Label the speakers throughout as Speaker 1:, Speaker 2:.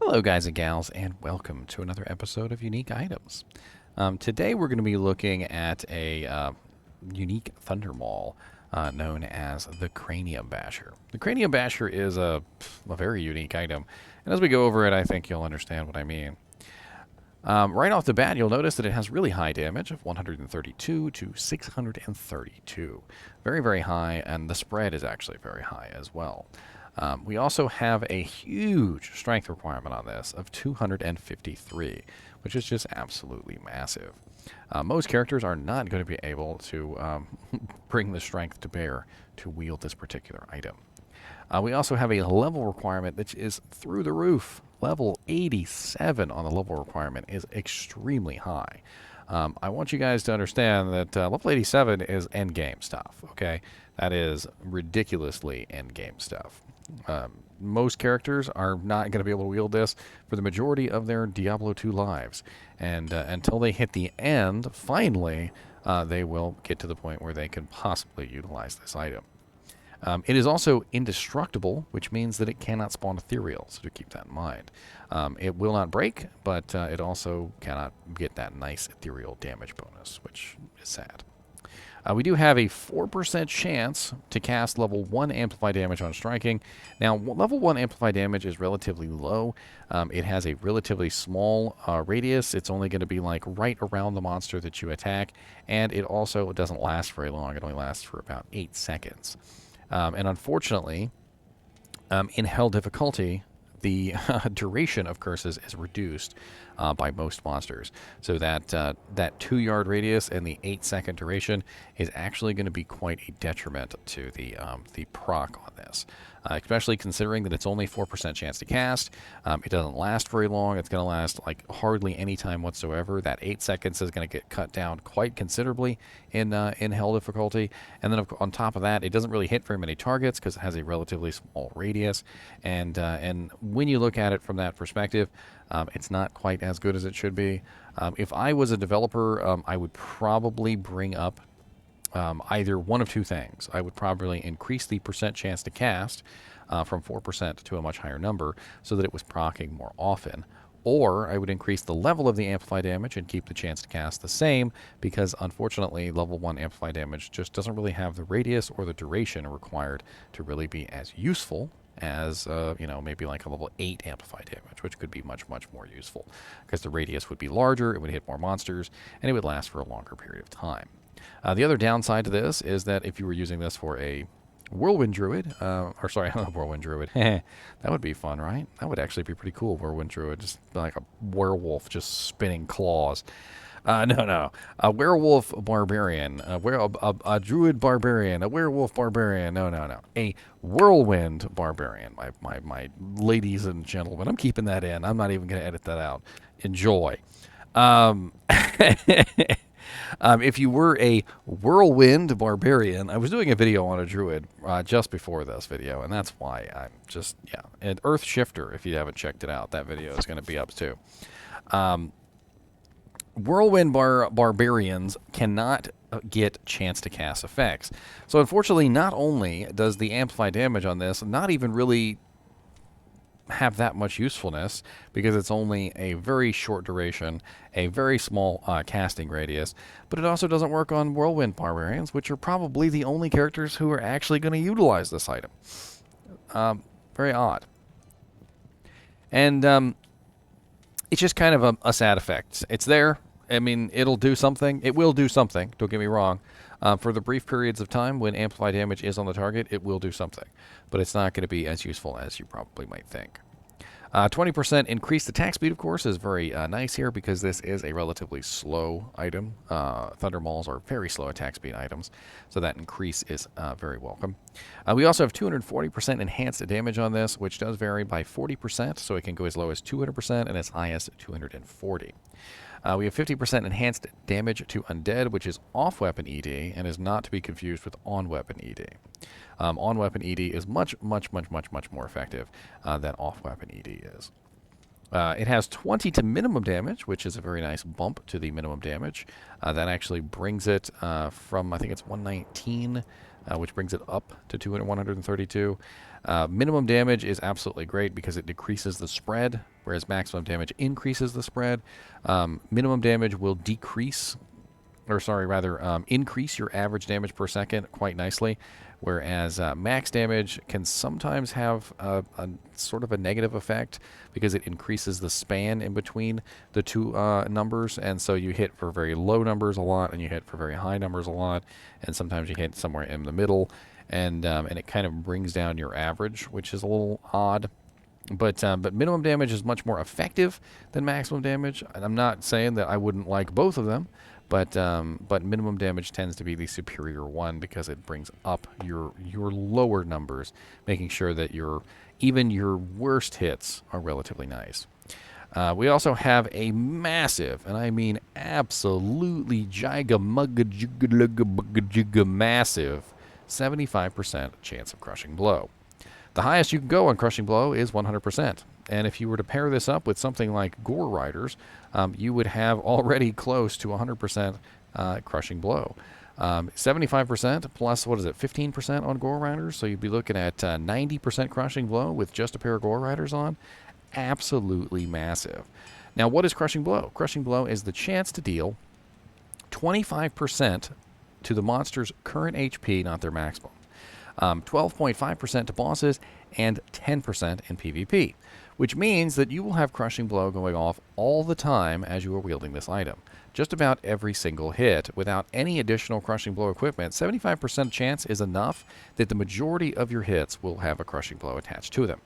Speaker 1: Hello guys and gals, and welcome to another episode of Unique Items. Today we're going to be looking at a unique Thunder Maul known as the Cranium Basher. The Cranium Basher is a very unique item, and as we go over it I think you'll understand what I mean. Right off the bat, you'll notice that it has really high damage of 132 to 632. Very, very high, and the spread is actually very high as well. We also have a huge strength requirement on this of 253, which is just absolutely massive. Most characters are not going to be able to bring the strength to bear to wield this particular item. We also have a level requirement that is through the roof. Level 87 on the level requirement is extremely high. I want you guys to understand that level 87 is endgame stuff, okay? That is ridiculously endgame stuff. Most characters are not going to be able to wield this for the majority of their Diablo 2 lives. And until they hit the end, finally, they will get to the point where they can possibly utilize this item. It is also indestructible, which means that it cannot spawn ethereal, so to keep that in mind. It will not break, but it also cannot get that nice ethereal damage bonus, which is sad. We do have a 4% chance to cast level 1 Amplify damage on striking. Now, level 1 Amplify damage is relatively low. It has a relatively small radius. It's only going to be like right around the monster that you attack, and it also doesn't last very long. It only lasts for about 8 seconds. And unfortunately, in Hell difficulty, the duration of curses is reduced by most monsters. So that 2-yard radius and the 8-second duration is actually going to be quite a detriment to the proc on this. Especially considering that it's only 4% chance to cast. It doesn't last very long. It's going to last like hardly any time whatsoever. That 8 seconds is going to get cut down quite considerably in Hell difficulty. And then on top of that, it doesn't really hit very many targets because it has a relatively small radius. And when you look at it from that perspective, it's not quite as good as it should be. If I was a developer, I would probably bring up either one of two things. I would probably increase the percent chance to cast from 4% to a much higher number so that it was proccing more often. Or I would increase the level of the Amplify damage and keep the chance to cast the same, because unfortunately level 1 Amplify damage just doesn't really have the radius or the duration required to really be as useful as, maybe like a level 8 Amplify damage, which could be much, much more useful, because the radius would be larger, it would hit more monsters, and it would last for a longer period of time. The other downside to this is that if you were using this for a Whirlwind Druid, Whirlwind Druid, that would be fun, right? That would actually be pretty cool, Whirlwind Druid, just like a werewolf just spinning claws. No. A werewolf barbarian, a druid barbarian, a werewolf barbarian. No. A whirlwind barbarian, my ladies and gentlemen. I'm keeping that in. I'm not even going to edit that out. Enjoy. If you were a whirlwind barbarian, I was doing a video on a druid just before this video, and that's why I'm just, an Earth Shifter, if you haven't checked it out, that video is going to be up too. Whirlwind barbarians cannot get chance to cast effects. So unfortunately, not only does the Amplify damage on this not even really have that much usefulness, because it's only a very short duration, a very small casting radius, but it also doesn't work on Whirlwind Barbarians, which are probably the only characters who are actually going to utilize this item. Very odd. And it's just kind of a sad effect. It's there. I mean, it'll do something. It will do something, don't get me wrong. For the brief periods of time when Amplify damage is on the target, it will do something. But it's not going to be as useful as you probably might think. 20% increased attack speed, of course, is very nice here, because this is a relatively slow item. Thunder Mauls are very slow attack speed items, so that increase is very welcome. We also have 240% enhanced damage on this, which does vary by 40%, so it can go as low as 200% and as high as 240. We have 50% enhanced damage to Undead, which is off-weapon ED, and is not to be confused with on-weapon ED. On-weapon ED is much, much, much, much, much more effective than off-weapon ED is. It has 20 to minimum damage, which is a very nice bump to the minimum damage. That actually brings it from, I think it's 119 which brings it up to 132. Minimum damage is absolutely great because it decreases the spread, whereas maximum damage increases the spread. Minimum damage will decrease, or sorry, rather increase your average damage per second quite nicely, whereas max damage can sometimes have a sort of a negative effect because it increases the span in between the two numbers, and so you hit for very low numbers a lot, and you hit for very high numbers a lot, and sometimes you hit somewhere in the middle, and it kind of brings down your average, which is a little odd. But minimum damage is much more effective than maximum damage. And I'm not saying that I wouldn't like both of them, but minimum damage tends to be the superior one because it brings up your lower numbers, making sure that even your worst hits are relatively nice. We also have a massive, and I mean absolutely massive 75% chance of crushing blow. The highest you can go on crushing blow is 100%. And if you were to pair this up with something like Gore Riders, you would have already close to 100% crushing blow. 75% plus, 15% on Gore Riders? So you'd be looking at 90% crushing blow with just a pair of Gore Riders on. Absolutely massive. Now, what is crushing blow? Crushing blow is the chance to deal 25% to the monster's current HP, not their maximum. 12.5% to bosses, and 10% in PvP, which means that you will have crushing blow going off all the time as you are wielding this item. Just about every single hit without any additional crushing blow equipment. 75% chance is enough that the majority of your hits will have a crushing blow attached to them.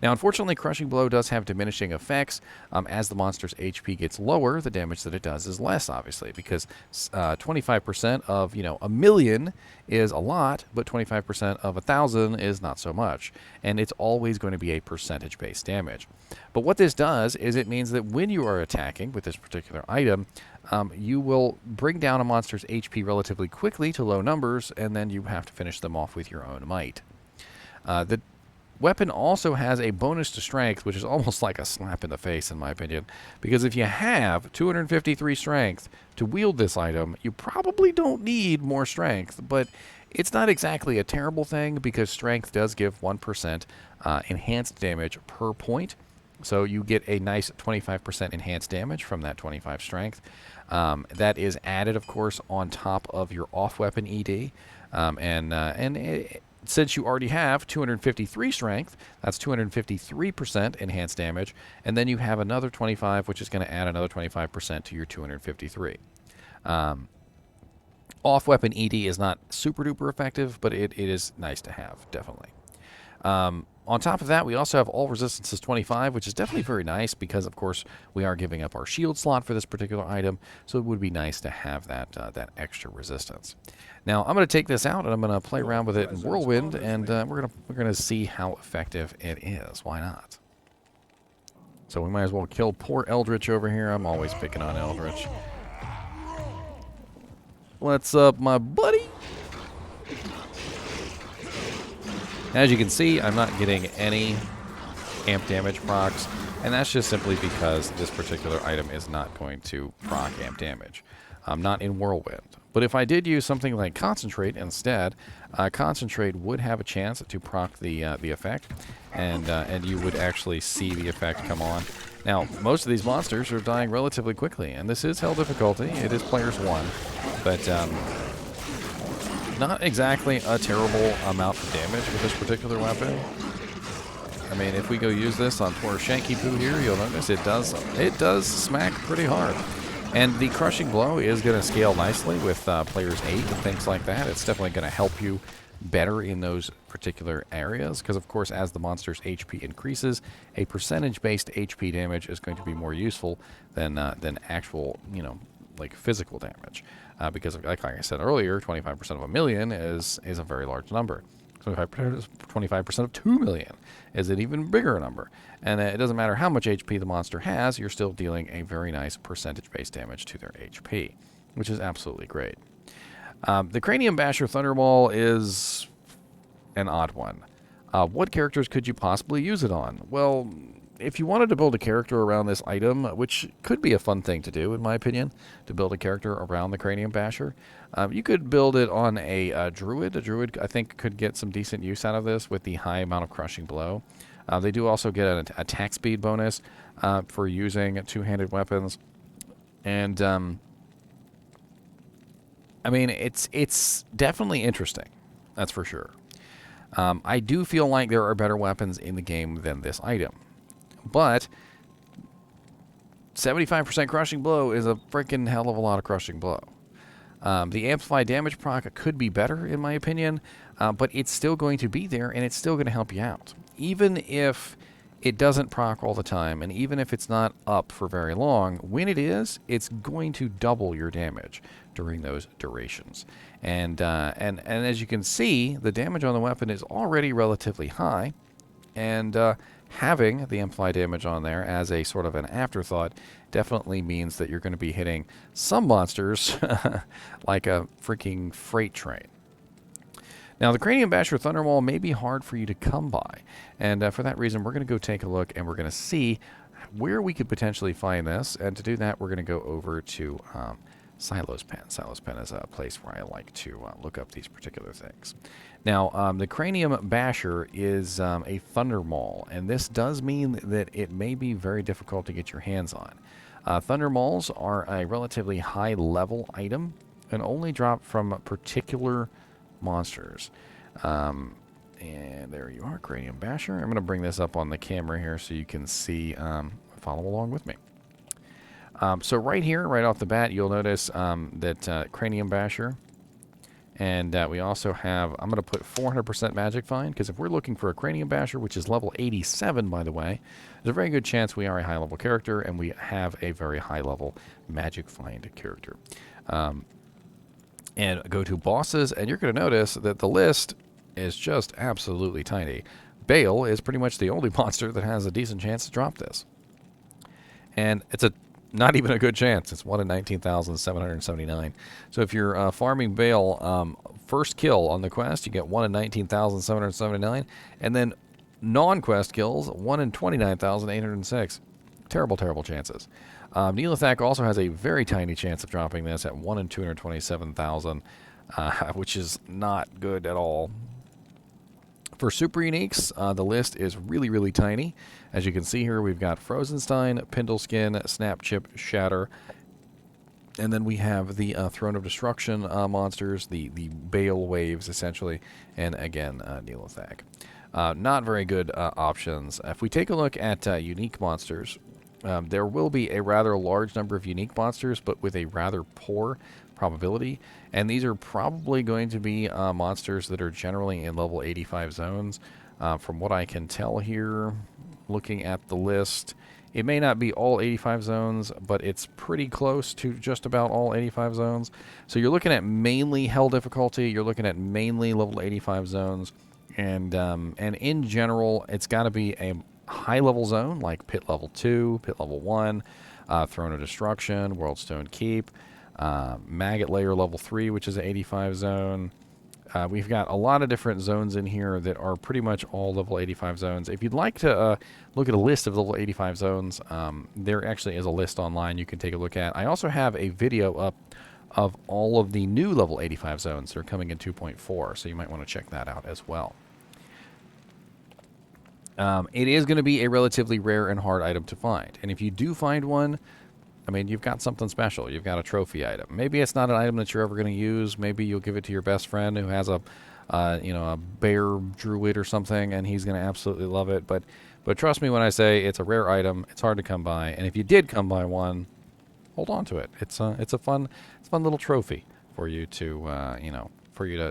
Speaker 1: Now, unfortunately, crushing blow does have diminishing effects. As the monster's HP gets lower, the damage that it does is less, obviously, because 25% of, a million is a lot, but 25% of 1,000 is not so much. And it's always going to be a percentage-based damage. But what this does is it means that when you are attacking with this particular item, you will bring down a monster's HP relatively quickly to low numbers, and then you have to finish them off with your own might. The weapon also has a bonus to strength, which is almost like a slap in the face, in my opinion, because if you have 253 strength to wield this item, you probably don't need more strength, but it's not exactly a terrible thing because strength does give 1% enhanced damage per point. So you get a nice 25% enhanced damage from that 25 strength. That is added, of course, on top of your off-weapon ED. Since you already have 253 strength, that's 253% enhanced damage. And then you have another 25, which is going to add another 25% to your 253. Off-weapon ED is not super-duper effective, but it is nice to have, definitely. On top of that, we also have all resistances 25, which is definitely very nice because, of course, we are giving up our shield slot for this particular item, so it would be nice to have that extra resistance. Now, I'm going to take this out, and I'm going to play around with it in Whirlwind, and we're gonna see how effective it is. Why not? So we might as well kill poor Eldritch over here. I'm always picking on Eldritch. What's up, my buddy? As you can see, I'm not getting any amp damage procs, and that's just simply because this particular item is not going to proc amp damage. Not in Whirlwind. But if I did use something like Concentrate instead, Concentrate would have a chance to proc the effect, and you would actually see the effect come on. Now, most of these monsters are dying relatively quickly, and this is hell difficulty. It is players 1, but not exactly a terrible amount of damage with this particular weapon. I mean, if we go use this on poor Shanky Poo here, you'll notice it does smack pretty hard. And the crushing blow is going to scale nicely with players 8 and things like that. It's definitely going to help you better in those particular areas because, of course, as the monster's HP increases, a percentage-based HP damage is going to be more useful than actual, like physical damage. Because, like I said earlier, 25% of a million is a very large number. 25% of 2 million is an even bigger number. And it doesn't matter how much HP the monster has, you're still dealing a very nice percentage-based damage to their HP, which is absolutely great. The Cranium Basher Thunder Maul is an odd one. What characters could you possibly use it on? Well, if you wanted to build a character around this item, which could be a fun thing to do, in my opinion, to build a character around the Cranium Basher, you could build it on a Druid. A Druid, I think, could get some decent use out of this with the high amount of Crushing Blow. They do also get an attack speed bonus for using two-handed weapons. And, I mean, it's definitely interesting. That's for sure. I do feel like there are better weapons in the game than this item. But 75% Crushing Blow is a freaking hell of a lot of Crushing Blow. The Amplify damage proc could be better, in my opinion, but it's still going to be there, and it's still going to help you out. Even if it doesn't proc all the time, and even if it's not up for very long, when it is, it's going to double your damage during those durations. And as you can see, the damage on the weapon is already relatively high, and having the Amplify damage on there as a sort of an afterthought definitely means that you're going to be hitting some monsters like a freaking freight train. Now, the Cranium Basher Thunder Maul may be hard for you to come by, and for that reason, we're going to go take a look, and we're going to see where we could potentially find this, and to do that, we're going to go over to Silo's Pen. Silo's Pen is a place where I like to look up these particular things. Now, the Cranium Basher is a Thunder Maul, and this does mean that it may be very difficult to get your hands on. Thunder Mauls are a relatively high-level item and only drop from particular monsters. And there you are, Cranium Basher. I'm going to bring this up on the camera here so you can see, follow along with me. So right here, right off the bat, you'll notice that Cranium Basher, and we also have, I'm going to put 400% Magic Find, because if we're looking for a Cranium Basher, which is level 87, by the way, there's a very good chance we are a high-level character, and we have a very high-level Magic Find character. And go to bosses, and you're going to notice that the list is just absolutely tiny. Bale is pretty much the only monster that has a decent chance to drop this. And it's not even a good chance. It's 1 in 19,779. So if you're farming Bale, first kill on the quest, you get 1 in 19,779. And then non-quest kills, 1 in 29,806. Terrible, terrible chances. Neelathak also has a very tiny chance of dropping this at 1 in 227,000, which is not good at all. For super uniques, the list is really, really tiny. As you can see here, we've got Frozenstein, Pindleskin, Snapchip, Shatter, and then we have the Throne of Destruction monsters, the Bale waves, essentially, and again, Neelathak. Not very good options. If we take a look at unique monsters, there will be a rather large number of unique monsters, but with a rather poor probability, and these are probably going to be monsters that are generally in level 85 zones. From what I can tell here, looking at the list, it may not be all 85 zones, but it's pretty close to just about all 85 zones. So you're looking at mainly hell difficulty, you're looking at mainly level 85 zones, and in general, it's got to be a high-level zone, like Pit Level 2, Pit Level 1, Throne of Destruction, Worldstone Keep, Maggot Layer Level 3, which is an 85 zone. We've got a lot of different zones in here that are pretty much all level 85 zones. If you'd like to look at a list of level 85 zones, there actually is a list online you can take a look at. I also have a video up of all of the new level 85 zones that are coming in 2.4, so you might want to check that out as well. It is going to be a relatively rare and hard item to find. And if you do find one, I mean, you've got something special. You've got a trophy item. Maybe it's not an item that you're ever going to use. Maybe you'll give it to your best friend who has a bear druid or something, and he's going to absolutely love it. But trust me when I say it's a rare item. It's hard to come by. And if you did come by one, hold on to it. It's a fun little trophy for you to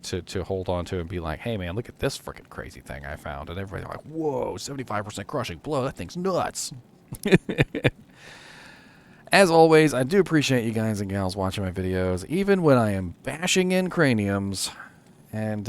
Speaker 1: to hold on to and be like, hey man, look at this freaking crazy thing I found. And everybody's like, whoa, 75% crushing blow. That thing's nuts. As always, I do appreciate you guys and gals watching my videos, even when I am bashing in craniums. And